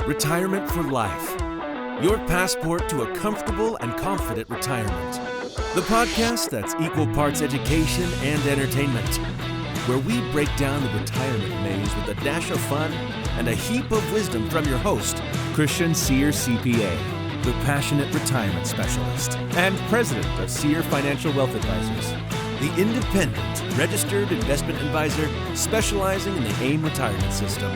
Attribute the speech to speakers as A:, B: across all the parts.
A: Retirement for Life. Your passport to a comfortable and confident retirement. The podcast that's equal parts education and entertainment, where we break down the retirement maze with a dash of fun and a heap of wisdom from your host, Christian Sear CPA, the passionate retirement specialist and president of Sear Financial Wealth Advisors, the independent registered investment advisor specializing in the AIM retirement system.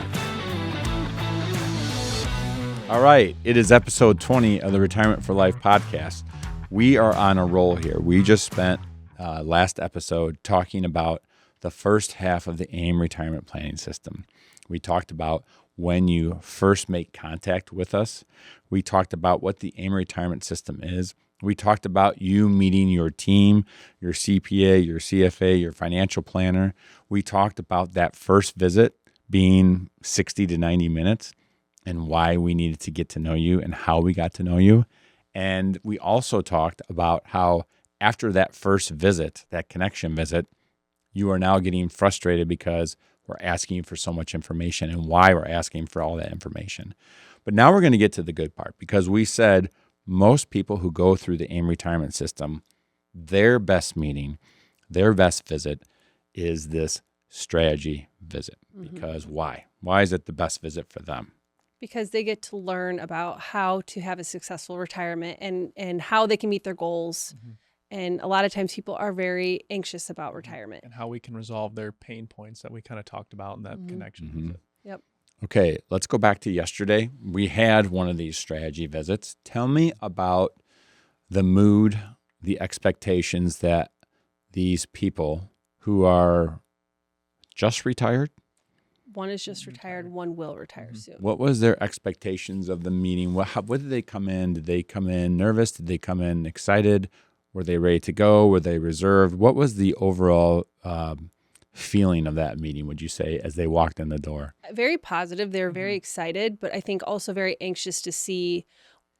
B: All right, it is episode 20 of the Retirement for Life podcast. We are on a roll here. We just spent last episode talking about the first half of the AIM retirement planning system. We talked about when you first make contact with us. We talked about what the AIM retirement system is. We talked about you meeting your team, your CPA, your CFA, your financial planner. We talked about that first visit being 60 to 90 minutes. And why we needed to get to know you and how we got to know you. And we also talked about how after that first visit, that connection visit, you are now getting frustrated because we're asking you for so much information and why we're asking for all that information. But now we're going to get to the good part, because we said most people who go through the AIM retirement system, their best meeting, their best visit is this strategy visit. Because why? Why is it the best visit for them?
C: Because they get to learn about how to have a successful retirement and how they can meet their goals. And a lot of times people are very anxious about retirement.
D: And how we can resolve their pain points that we kind of talked about in that connection visit.
C: Yep.
B: Okay, let's go back to yesterday. We had one of these strategy visits. Tell me about the mood, the expectations that these people who are just retired,
C: one is just retired, one will retire soon.
B: what was their expectations of the meeting? What did they come in? Did they come in nervous? Did they come in excited? Were they ready to go? Were they reserved? What was the overall feeling of that meeting, would you say, as they walked in the door?
C: Very positive. They were very excited, but I think also very anxious to see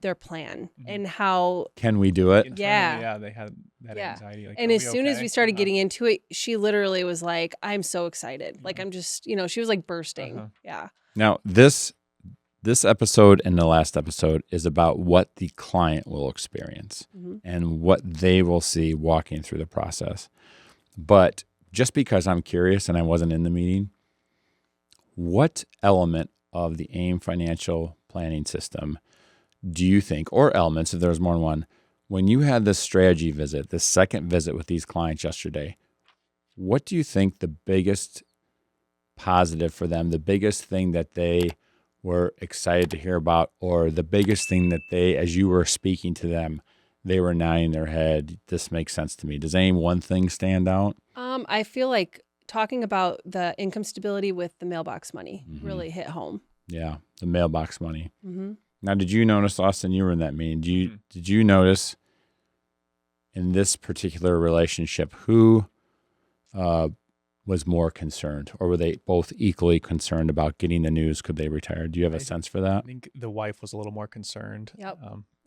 C: their plan and how...
B: Can we do it?
D: Internally, yeah, they had that anxiety. Like,
C: and as soon as we started getting into it, she literally was like, I'm so excited. Like, I'm just, she was like bursting. Yeah.
B: Now, this episode and the last episode is about what the client will experience and what they will see walking through the process. But just because I'm curious and I wasn't in the meeting, what element of the AIM financial planning system do you think, or elements, if there's more than one, when you had this strategy visit, this second visit with these clients yesterday, what do you think the biggest positive for them, the biggest thing that they were excited to hear about, or the biggest thing that they, as you were speaking to them, they were nodding their head, this makes sense to me? Does any one thing stand out?
C: I feel like talking about the income stability with the mailbox money really hit home.
B: Yeah, the mailbox money. Now, did you notice, Austin, you were in that meeting, did you notice in this particular relationship who was more concerned, or were they both equally concerned about getting the news? Could they retire? Do you have a sense for that?
D: I think the wife was a little more concerned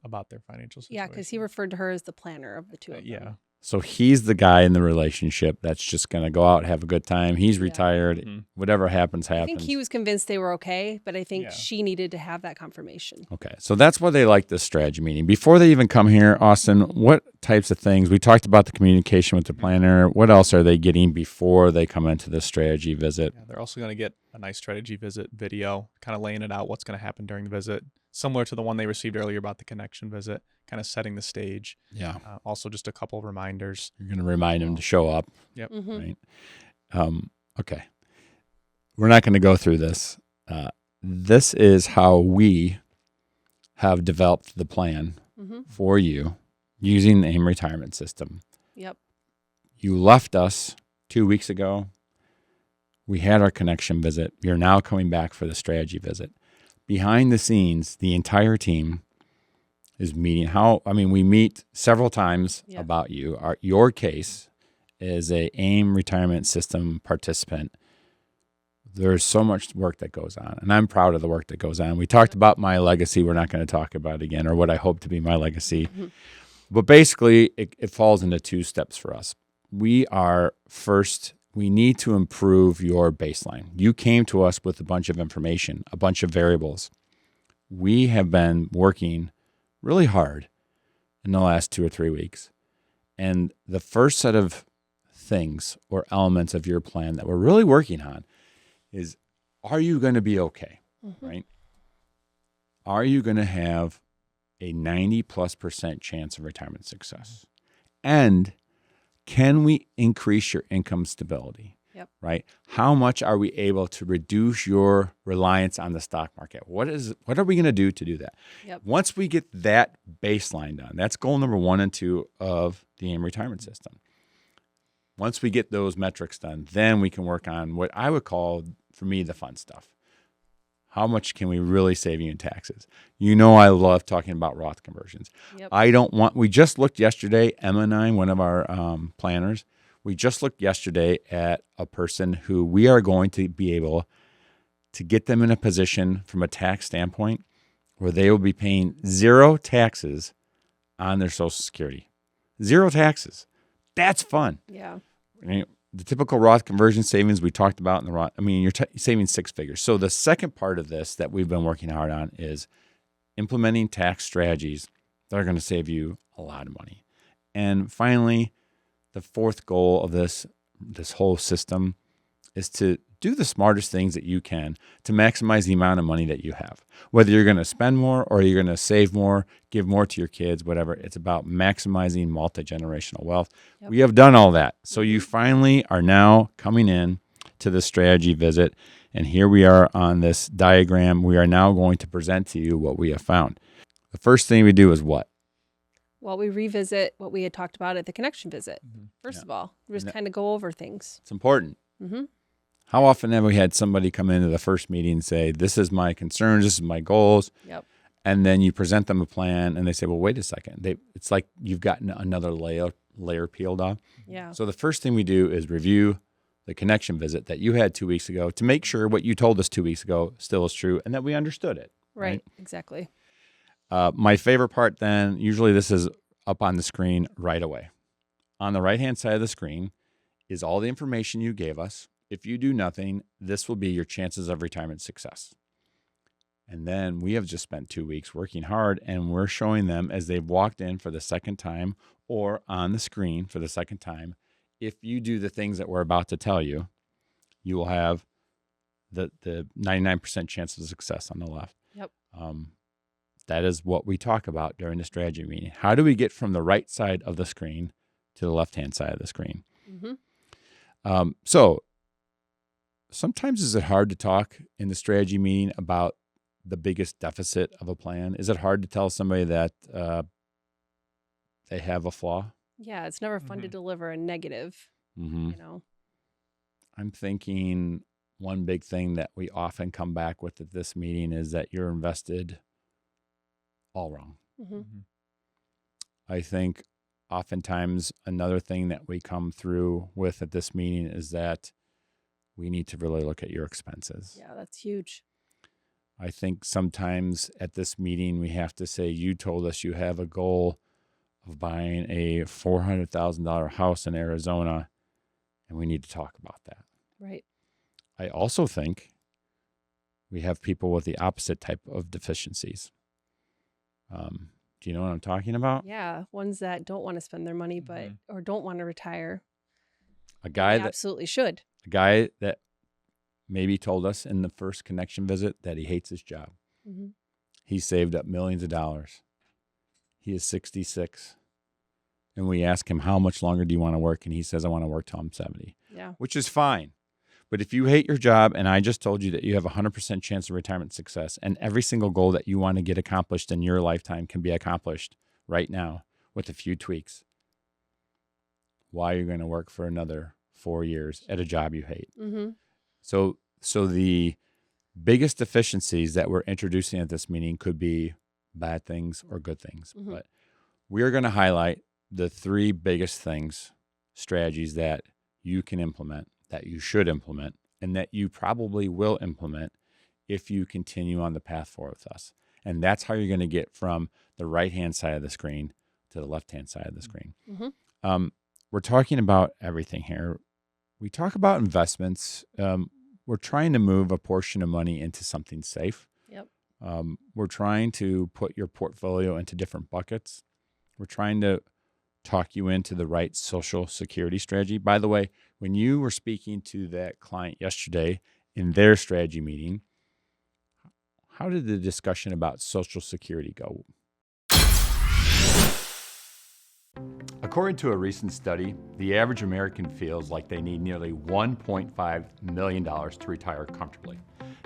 D: about their financial situation.
C: Yeah, because he referred to her as the planner of the two of them.
D: Yeah.
B: So he's the guy in the relationship that's just going to go out, have a good time. He's retired. Whatever happens, happens.
C: I think he was convinced they were okay, but I think she needed to have that confirmation.
B: Okay. So that's why they like this strategy meeting. Before they even come here, Austin, what types of things? We talked about the communication with the planner. What else are they getting before they come into this strategy visit?
D: Yeah, they're also going to get a nice strategy visit video, kind of laying it out, what's going to happen during the visit, similar to the one they received earlier about the connection visit, kind of setting the stage.
B: Yeah.
D: Also, just a couple of reminders.
B: You're going to remind them to show up.
D: Yep.
B: Right. Okay. We're not going to go through this. This is how we have developed the plan for you using the AIM retirement system.
C: Yep.
B: You left us 2 weeks ago. We had our connection visit. You're now coming back for the strategy visit. Behind the scenes, the entire team is meeting. We meet several times about you. Your case is a AIM retirement system participant. There's so much work that goes on, and I'm proud of the work that goes on. We talked about my legacy. We're not going to talk about it again, or what I hope to be my legacy. But basically, it falls into two steps for us. We need to improve your baseline. You came to us with a bunch of information, a bunch of variables. we have been working really hard in the last 2 or 3 weeks. And the first set of things or elements of your plan that we're really working on is, are you going to be okay? Right? Are you going to have a 90+% chance of retirement success? And can we increase your income stability?
C: Yep.
B: Right? How much are we able to reduce your reliance on the stock market? What are we going to do that?
C: Yep.
B: Once we get that baseline done, that's goal number 1 and 2 of the AIM retirement system. Once we get those metrics done, then we can work on what I would call, for me, the fun stuff. How much can we really save you in taxes? You know, I love talking about Roth conversions.
C: Yep.
B: We just looked yesterday, Emma and I, one of our planners, we just looked yesterday at a person who we are going to be able to get them in a position from a tax standpoint where they will be paying 0 taxes on their Social Security. 0 taxes. That's fun.
C: Yeah.
B: The typical Roth conversion savings we talked about in the Roth, you're saving 6 figures. So the second part of this that we've been working hard on is implementing tax strategies that are going to save you a lot of money. And finally, the fourth goal of this whole system is to do the smartest things that you can to maximize the amount of money that you have. Whether you're going to spend more or you're going to save more, give more to your kids, whatever, it's about maximizing multi-generational wealth.
C: Yep.
B: We have done all that. So you finally are now coming in to the strategy visit. And here we are on this diagram. We are now going to present to you what we have found. The first thing we do is what?
C: Well, we revisit what we had talked about at the connection visit. First of all, we just kind of go over things.
B: It's important. How often have we had somebody come into the first meeting and say, this is my concerns, this is my goals.
C: Yep.
B: And then you present them a plan and they say, well, wait a second. It's like you've gotten another layer peeled off.
C: Yeah.
B: So the first thing we do is review the connection visit that you had 2 weeks ago to make sure what you told us 2 weeks ago still is true and that we understood it.
C: Right. Exactly.
B: My favorite part then, usually this is up on the screen right away. On the right-hand side of the screen is all the information you gave us. If you do nothing, this will be your chances of retirement success. And then we have just spent 2 weeks working hard, and we're showing them as they've walked in for the second time or on the screen for the second time, if you do the things that we're about to tell you, you will have the 99% chance of success on the left.
C: Yep.
B: That is what we talk about during the strategy meeting. How do we get from the right side of the screen to the left-hand side of the screen? So sometimes is it hard to talk in the strategy meeting about the biggest deficit of a plan? Is it hard to tell somebody that they have a flaw?
C: Yeah, it's never fun to deliver a negative, you know.
B: I'm thinking one big thing that we often come back with at this meeting is that you're invested all wrong. I think oftentimes another thing that we come through with at this meeting is that we need to really look at your expenses.
C: Yeah, that's huge.
B: I think sometimes at this meeting we have to say, you told us you have a goal of buying a $400,000 house in Arizona, and we need to talk about that.
C: Right.
B: I also think we have people with the opposite type of deficiencies. Do you know what I'm talking about?
C: Yeah, ones that don't want to spend their money, but or don't want to retire.
B: A guy
C: They absolutely should.
B: A guy that maybe told us in the first connection visit that he hates his job. He saved up millions of dollars. He is 66. And we ask him, how much longer do you want to work? And he says, I want to work till I'm 70.
C: Yeah.
B: Which is fine. But if you hate your job, and I just told you that you have a 100% chance of retirement success, and every single goal that you want to get accomplished in your lifetime can be accomplished right now with a few tweaks, why are you going to work for another 4 years at a job you hate? So the biggest deficiencies that we're introducing at this meeting could be bad things or good things. But we are going to highlight the 3 biggest things, strategies that you can implement, that you should implement, and that you probably will implement if you continue on the path forward with us. And that's how you're going to get from the right-hand side of the screen to the left-hand side of the screen. We're talking about everything here. We talk about investments. We're trying to move a portion of money into something safe.
C: Yep.
B: We're trying to put your portfolio into different buckets. We're trying to talk you into the right social security strategy. By the way, when you were speaking to that client yesterday in their strategy meeting, how did the discussion about social security go? According to a recent study, the average American feels like they need nearly $1.5 million to retire comfortably.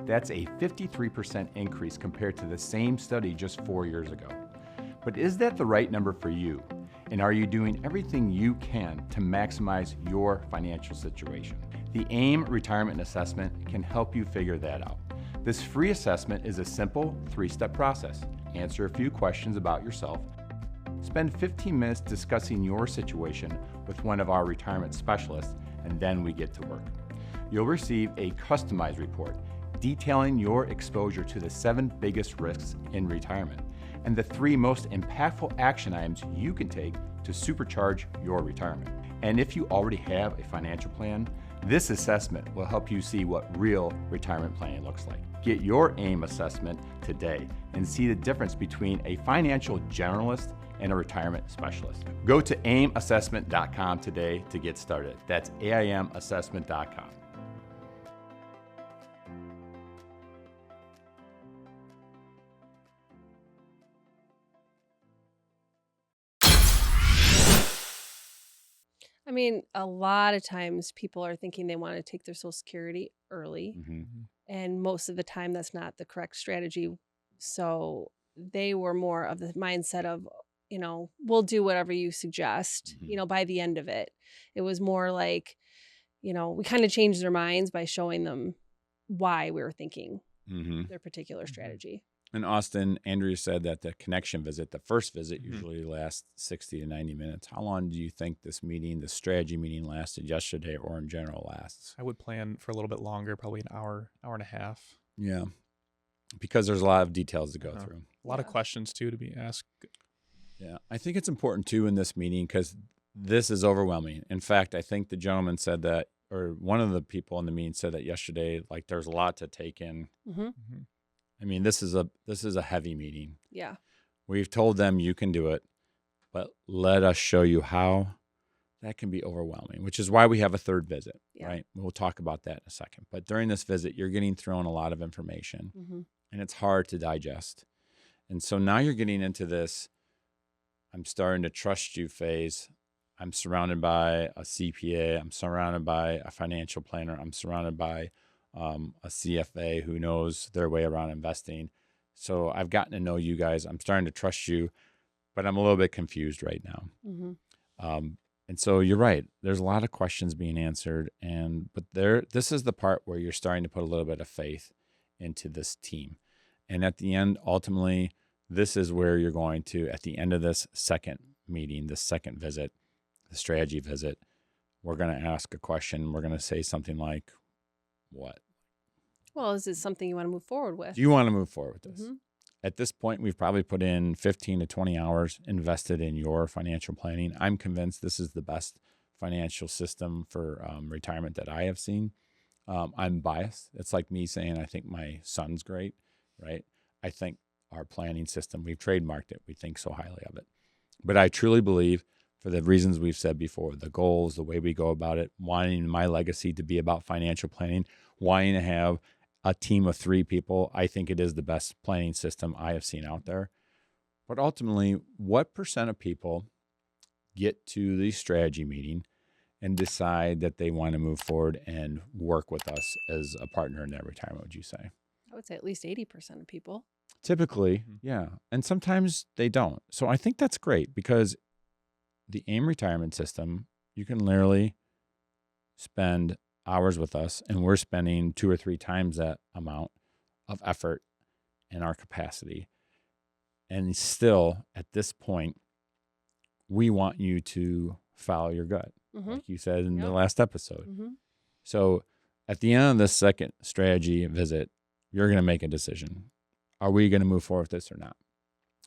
B: That's a 53% increase compared to the same study just 4 years ago. But is that the right number for you? And are you doing everything you can to maximize your financial situation? The AIM Retirement Assessment can help you figure that out. This free assessment is a simple 3-step process. Answer a few questions about yourself. Spend 15 minutes discussing your situation with one of our retirement specialists, and then we get to work. You'll receive a customized report detailing your exposure to the 7 biggest risks in retirement and the 3 most impactful action items you can take to supercharge your retirement. And if you already have a financial plan, this assessment will help you see what real retirement planning looks like. Get your AIM assessment today and see the difference between a financial generalist and a retirement specialist. Go to aimassessment.com today to get started. That's aimassessment.com.
C: I mean, a lot of times people are thinking they want to take their Social Security early, and most of the time that's not the correct strategy. So they were more of the mindset of, we'll do whatever you suggest, by the end of it. It was more like, we kind of changed their minds by showing them why we were thinking their particular strategy.
B: In Austin, Andrea said that the connection visit, the first visit, usually lasts 60 to 90 minutes. How long do you think this meeting, the strategy meeting, lasted yesterday or in general lasts?
D: I would plan for a little bit longer, probably an hour and a half.
B: Yeah, because there's a lot of details to go through.
D: A lot of questions, too, to be asked.
B: Yeah, I think it's important, too, in this meeting because this is overwhelming. In fact, I think the gentleman said that, or one of the people in the meeting said that yesterday, like there's a lot to take in. I mean, this is a heavy meeting.
C: Yeah.
B: We've told them you can do it, but let us show you how. That can be overwhelming, which is why we have a third visit, right? We'll talk about that in a second. But during this visit, you're getting thrown a lot of information, and it's hard to digest. And so now you're getting into this, I'm starting to trust you phase. I'm surrounded by a CPA. I'm surrounded by a financial planner. I'm surrounded by a CFA who knows their way around investing. So I've gotten to know you guys. I'm starting to trust you, but I'm a little bit confused right now. And so you're right. There's a lot of questions being answered, but this is the part where you're starting to put a little bit of faith into this team. And at the end, ultimately, this is where you're going to, at the end of this second meeting, this second visit, the strategy visit, we're going to ask a question. We're going to say something like, what?
C: Well, is this something you want to move forward with?
B: Do you want to move forward with this? At this point, we've probably put in 15 to 20 hours invested in your financial planning. I'm convinced this is the best financial system for retirement that I have seen. I'm biased. It's like me saying I think my son's great, right? I think our planning system, we've trademarked it. We think so highly of it. But I truly believe, for the reasons we've said before, the goals, the way we go about it, wanting my legacy to be about financial planning, wanting to have a team of 3 people, I think it is the best planning system I have seen out there. But ultimately, what % of people get to the strategy meeting and decide that they want to move forward and work with us as a partner in their retirement, would you say?
C: I would say at least 80% of people.
B: Typically, yeah. And sometimes they don't. So I think that's great because the AIM retirement system, you can literally spend hours with us, and we're spending 2 or 3 times that amount of effort and our capacity. And still, at this point, we want you to follow your gut, like you said in the last episode. So at the end of this second strategy visit, you're going to make a decision. Are we going to move forward with this or not?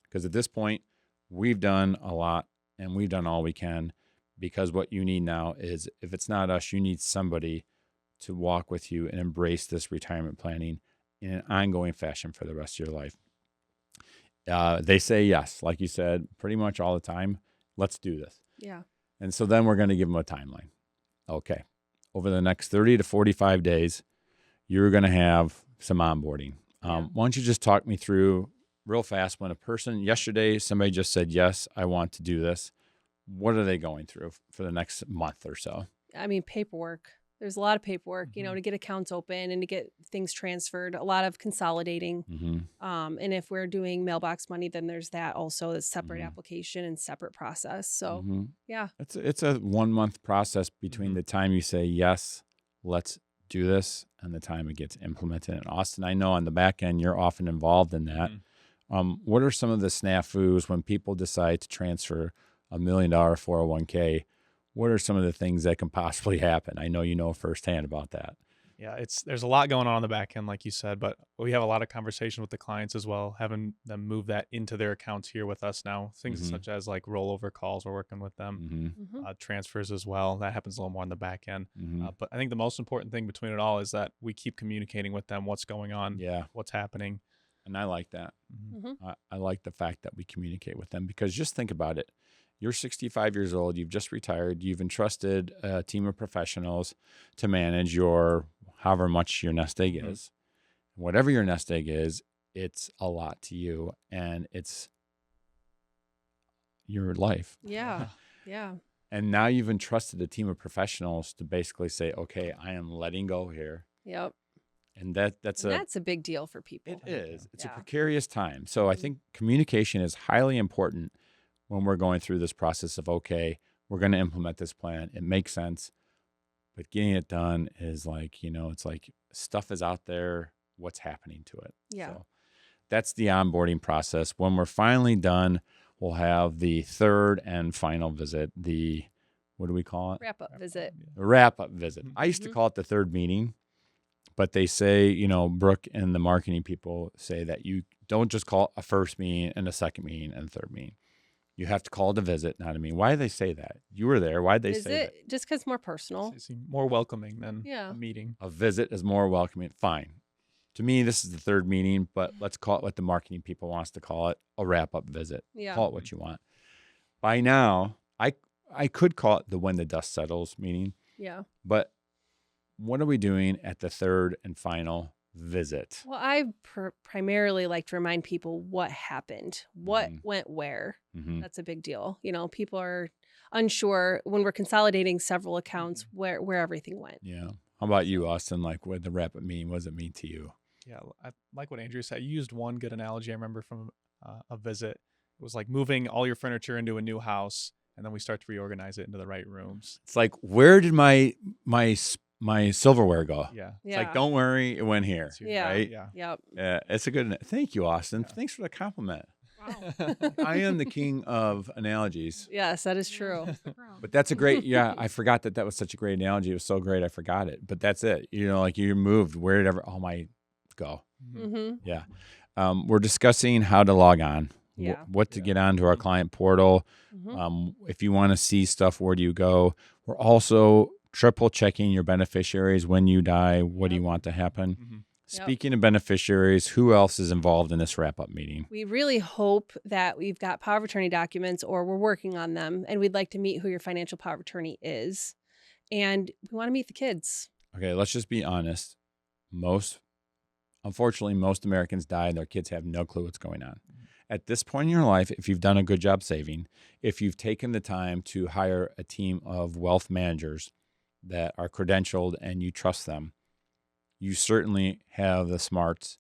B: Because at this point, we've done a lot, and we've done all we can. Because what you need now is, if it's not us, you need somebody to walk with you and embrace this retirement planning in an ongoing fashion for the rest of your life. They say yes, like you said, pretty much all the time. Let's do this.
C: Yeah.
B: And so then we're going to give them a timeline. Okay. Over the next 30 to 45 days, you're going to have some onboarding. Why don't you just talk me through real fast when a person, yesterday, somebody just said, yes, I want to do this. What are they going through for the next month or so?
C: I mean, paperwork. There's a lot of paperwork, to get accounts open and to get things transferred, a lot of consolidating. And if we're doing mailbox money, then there's that also, a separate application and separate process. So yeah.
B: It's a 1 month process between the time you say, yes, let's do this, and the time it gets implemented. And Austin, I know on the back end, you're often involved in that. What are some of the snafus when people decide to transfer $1 million 401k? What are some of the things that can possibly happen? I know you know firsthand about that.
D: Yeah, there's a lot going on the back end, like you said, but we have a lot of conversation with the clients as well, having them move that into their accounts here with us now. Things such as like rollover calls, we're working with them, transfers as well. That happens a little more on the back end. But I think the most important thing between it all is that we keep communicating with them what's going on, what's happening.
B: And I like that. I like the fact that we communicate with them, because just think about it. You're 65 years old. You've just retired. You've entrusted a team of professionals to manage your however much your nest egg is. Whatever your nest egg is, it's a lot to you, and it's your life.
C: Yeah. Yeah.
B: And now you've entrusted a team of professionals to basically say, okay, I am letting go here.
C: Yep.
B: And that's
C: a big deal for people.
B: It is. It's a precarious time. So I think communication is highly important when we're going through this process of, okay, we're going to implement this plan. It makes sense. But getting it done is like, it's like stuff is out there. What's happening to it?
C: Yeah.
B: So that's the onboarding process. When we're finally done, we'll have the third and final visit. What do we call it?
C: Wrap-up visit.
B: The wrap-up visit. I used to call it the third meeting. But they say, Brooke and the marketing people say that you don't just call a first meeting and a second meeting and a third meeting. You have to call it a visit, not a meeting. Why do they say that? You were there. Why did they say that?
C: Just because more personal.
D: It's more welcoming than a meeting.
B: A visit is more welcoming. Fine. To me, this is the third meeting, but let's call it what the marketing people wants to call it, a wrap-up visit.
C: Yeah.
B: Call it what you want. By now, I could call it the when the dust settles meeting.
C: Yeah.
B: But what are we doing at the third and final visit?
C: Well, I primarily like to remind people what happened, what went where. That's a big deal. People are unsure when we're consolidating several accounts where everything went.
B: Yeah. How about you, Austin? Like with the wrap-up meeting, what does it mean to you?
D: Yeah, I like what Andrew said. You used one good analogy I remember from a visit. It was like moving all your furniture into a new house, and then we start to reorganize it into the right rooms.
B: It's like, where did my silverware go?
D: Yeah.
B: It's like, don't worry, it went here.
C: Yeah.
B: Right?
C: Yeah. Yep.
B: Yeah. It's a good, thank you, Austin.
D: Yeah.
B: Thanks for the compliment.
C: Wow.
B: I am the king of analogies.
C: Yes, that is true.
B: But that's a great, I forgot that was such a great analogy. It was so great, I forgot it. But that's it. Like you moved, where did all my go? Yeah. We're discussing how to log on, what to get onto our client portal. If you want to see stuff, where do you go? We're also triple checking your beneficiaries. When you die, what do you want to happen? Speaking of beneficiaries, who else is involved in this wrap-up meeting?
C: We really hope that we've got power of attorney documents, or we're working on them, and we'd like to meet who your financial power of attorney is. And we want to meet the kids.
B: Okay, let's just be honest. Unfortunately, most Americans die and their kids have no clue what's going on. At this point in your life, if you've done a good job saving, if you've taken the time to hire a team of wealth managers that are credentialed and you trust them, you certainly have the smarts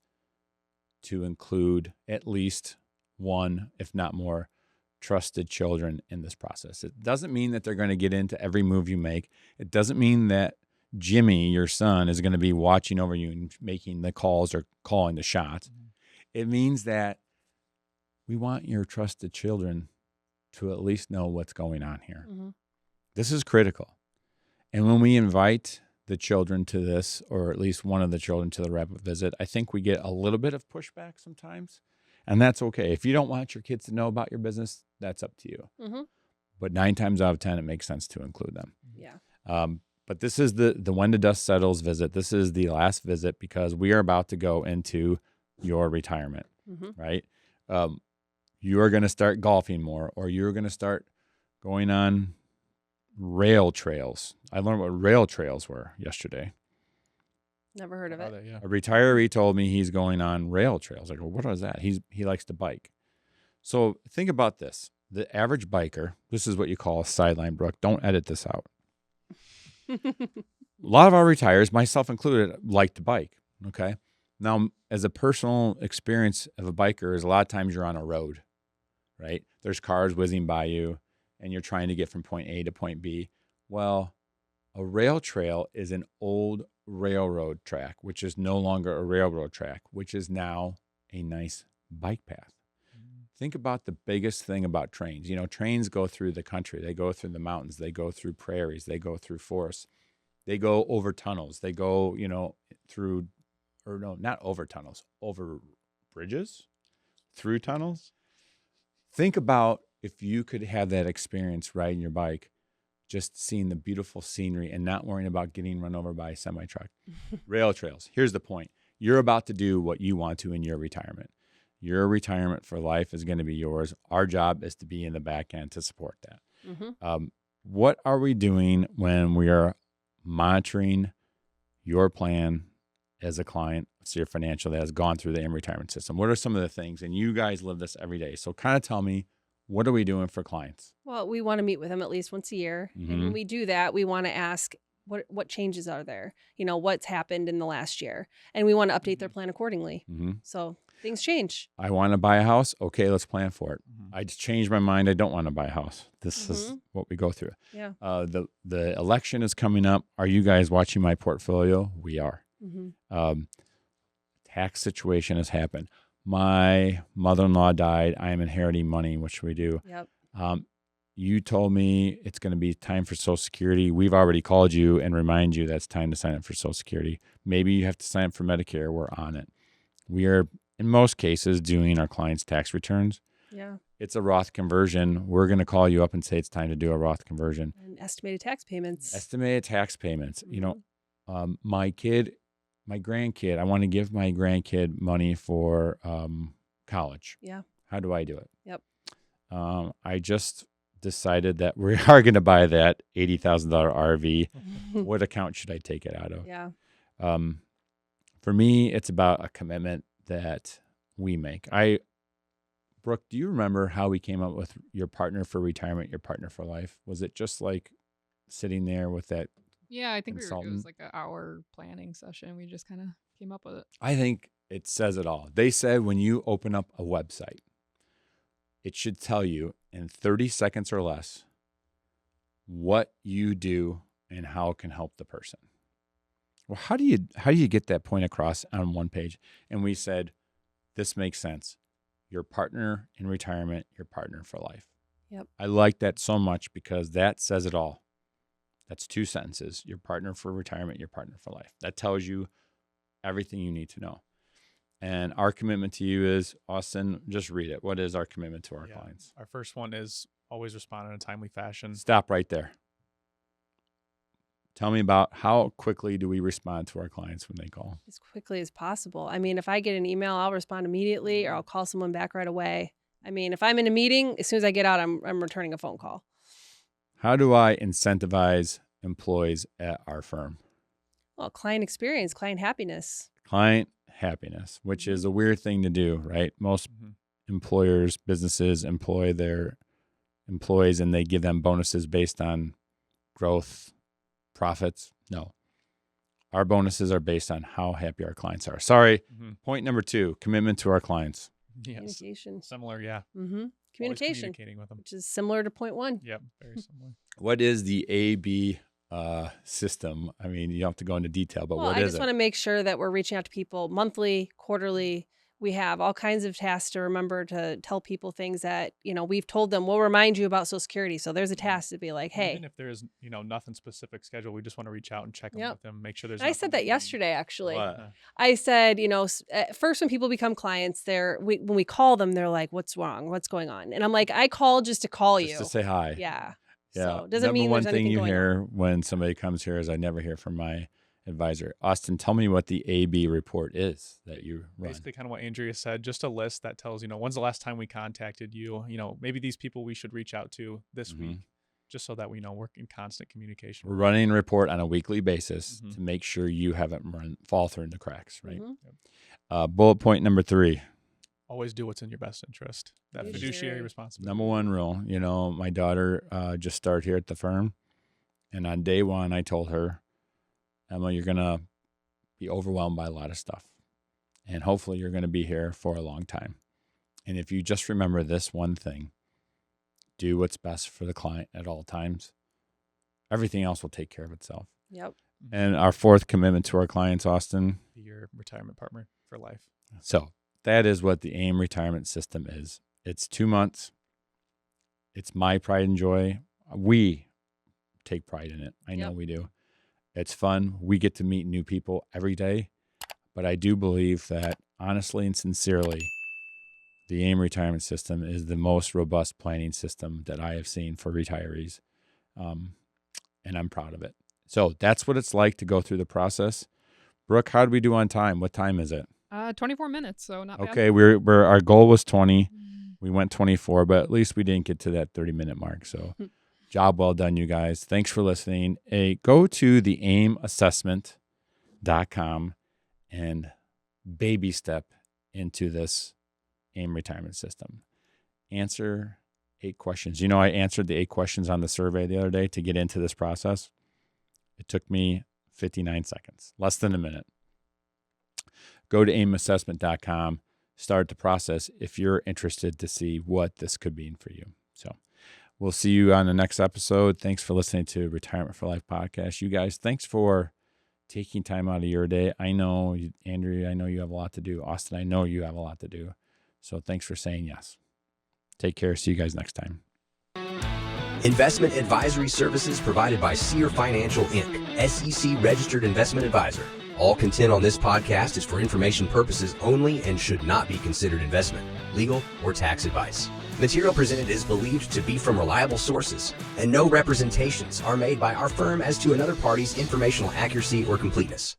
B: to include at least one, if not more, trusted children in this process. It doesn't mean that they're going to get into every move you make. It doesn't mean that Jimmy, your son, is going to be watching over you and making the calls or calling the shots. It means that we want your trusted children to at least know what's going on here. This is critical. And when we invite the children to this, or at least one of the children to the wrap-up visit, I think we get a little bit of pushback sometimes. And that's okay. If you don't want your kids to know about your business, that's up to you. But 9 times out of 10, it makes sense to include them.
C: Yeah.
B: But this is the when the dust settles visit. This is the last visit because we are about to go into your retirement, right? You are going to start golfing more, or you're going to start going on rail trails. I learned what rail trails were yesterday.
C: Never heard of it.
B: A retiree told me he's going on rail trails. I go, what is that? He likes to bike. So think about this. The average biker, this is what you call a sideline, Brooke. Don't edit this out. A lot of our retirees, myself included, like to bike, okay? Now, as a personal experience of a biker is a lot of times you're on a road, right? There's cars whizzing by you, and you're trying to get from point A to point B. Well, a rail trail is an old railroad track, which is no longer a railroad track, which is now a nice bike path. Think about the biggest thing about trains. You know, trains go through the country. They go through the mountains. They go through prairies. They go through forests. They go over tunnels. They go, through, or no, not over tunnels, over bridges, through tunnels. Think about if you could have that experience riding your bike, just seeing the beautiful scenery and not worrying about getting run over by a semi-truck. Rail trails. Here's the point. You're about to do what you want to in your retirement. Your retirement for life is going to be yours. Our job is to be in the back end to support that. What are we doing when we are monitoring your plan as a client, so your financial that has gone through the retirement system? What are some of the things? And you guys live this every day. So kind of tell me, what are we doing for clients?
C: Well, we want to meet with them at least once a year. And when we do that, we want to ask what changes are there? What's happened in the last year? And we want to update their plan accordingly. So things change.
B: I want to buy a house. Okay, let's plan for it. I just changed my mind. I don't want to buy a house. This is what we go through.
C: Yeah.
B: The election is coming up. Are you guys watching my portfolio? We are. Tax situation has happened. My mother-in-law died. I am inheriting money, which we do.
C: Yep.
B: You told me it's going to be time for Social Security. We've already called you and remind you that it's time to sign up for Social Security. Maybe you have to sign up for Medicare. We're on it. We are, in most cases, doing our clients' tax returns.
C: Yeah.
B: It's a Roth conversion. We're going to call you up and say it's time to do a Roth conversion.
C: And estimated tax payments.
B: Estimated tax payments. My grandkid, I want to give my grandkid money for college.
C: Yeah.
B: How do I do it?
C: Yep.
B: I just decided that we are going to buy that $80,000 RV. What account should I take it out of?
C: Yeah.
B: For me, it's about a commitment that we make. Brooke, do you remember how we came up with your partner for retirement, your partner for life? Was it just like sitting there with that?
E: Yeah, I think it
B: consultant?
E: was like an hour planning session. We just kind of came up with it.
B: I think it says it all. They said when you open up a website, it should tell you in 30 seconds or less what you do and how it can help the person. Well, how do you get that point across on one page? And we said, this makes sense. Your partner in retirement, your partner for life.
C: Yep.
B: I like that so much because that says it all. That's 2 sentences. Your partner for retirement, your partner for life. That tells you everything you need to know. And our commitment to you is, Austin, just read it. What is our commitment to our clients?
D: Our first one is always respond in a timely fashion.
B: Stop right there. Tell me about how quickly do we respond to our clients when they call?
C: As quickly as possible. I mean, if I get an email, I'll respond immediately or I'll call someone back right away. I mean, if I'm in a meeting, as soon as I get out, I'm returning a phone call.
B: How do I incentivize employees at our firm?
C: Well, client experience, client happiness.
B: Client happiness, which is a weird thing to do, right? Most employers, businesses employ their employees and they give them bonuses based on growth, profits. No. Our bonuses are based on how happy our clients are. Sorry. Point number 2, commitment to our clients.
D: Yes.
C: Communication.
D: Similar, yeah.
C: Communication,
D: communicating with them.
C: which is similar to point 1.
D: Yep, very similar.
B: What is the AB system? I mean, you don't have to go into detail, but what
C: I
B: is
C: just
B: it?
C: want to make sure that we're reaching out to people monthly, quarterly. We have all kinds of tasks to remember to tell people things that, we've told them. We'll remind you about Social Security. So there's a task to be like, hey.
D: Even if there's, nothing specific scheduled, we just want to reach out and check in with them, make sure there's.
C: I said that yesterday, actually.
B: What?
C: I said, at first when people become clients, when we call them, they're like, what's wrong? What's going on? And I'm like, I called just to call you.
B: Just to say hi.
C: Yeah.
B: Yeah.
C: So it doesn't
B: Number
C: mean
B: one
C: there's
B: thing
C: anything
B: you
C: going
B: hear
C: on.
B: when somebody comes here is I never hear from my advisor. Austin, tell me what the AB report is that you run.
D: Basically kind of what Andrea said, just a list that tells, when's the last time we contacted you, maybe these people we should reach out to this week, just so that we know we're in constant communication.
B: We're running a report on a weekly basis to make sure you haven't fall through in the cracks, right? Bullet point number 3.
D: Always do what's in your best interest. That fiduciary responsibility.
B: Number one rule, my daughter just started here at the firm, and on day 1, I told her, Emma, you're going to be overwhelmed by a lot of stuff, and hopefully you're going to be here for a long time. And if you just remember this one thing, do what's best for the client at all times, everything else will take care of itself.
C: Yep.
B: And our 4th commitment to our clients, Austin.
D: Be your retirement partner for life.
B: So that is what the AIM retirement system is. It's 2 months. It's my pride and joy. We take pride in it. I know we do. It's fun. We get to meet new people every day. But I do believe that, honestly and sincerely, the AIM retirement system is the most robust planning system that I have seen for retirees. And I'm proud of it. So that's what it's like to go through the process. Brooke, how did we do on time? What time is it?
E: 24 minutes, so not bad.
B: Okay, we're our goal was 20. We went 24, but at least we didn't get to that 30-minute mark. So job well done, you guys. Thanks for listening. Go to the aimassessment.com and baby step into this AIM retirement system. Answer 8 questions. I answered the 8 questions on the survey the other day to get into this process. It took me 59 seconds, less than a minute. Go to aimassessment.com, start the process if you're interested to see what this could mean for you. So we'll see you on the next episode. Thanks for listening to Retirement for Life podcast. You guys, thanks for taking time out of your day. I know, Andrea, I know you have a lot to do. Austin, I know you have a lot to do. So thanks for saying yes. Take care. See you guys next time.
F: Investment advisory services provided by Sear Financial, Inc., SEC registered investment advisor. All content on this podcast is for information purposes only and should not be considered investment, legal, or tax advice. Material presented is believed to be from reliable sources, and no representations are made by our firm as to another party's informational accuracy or completeness.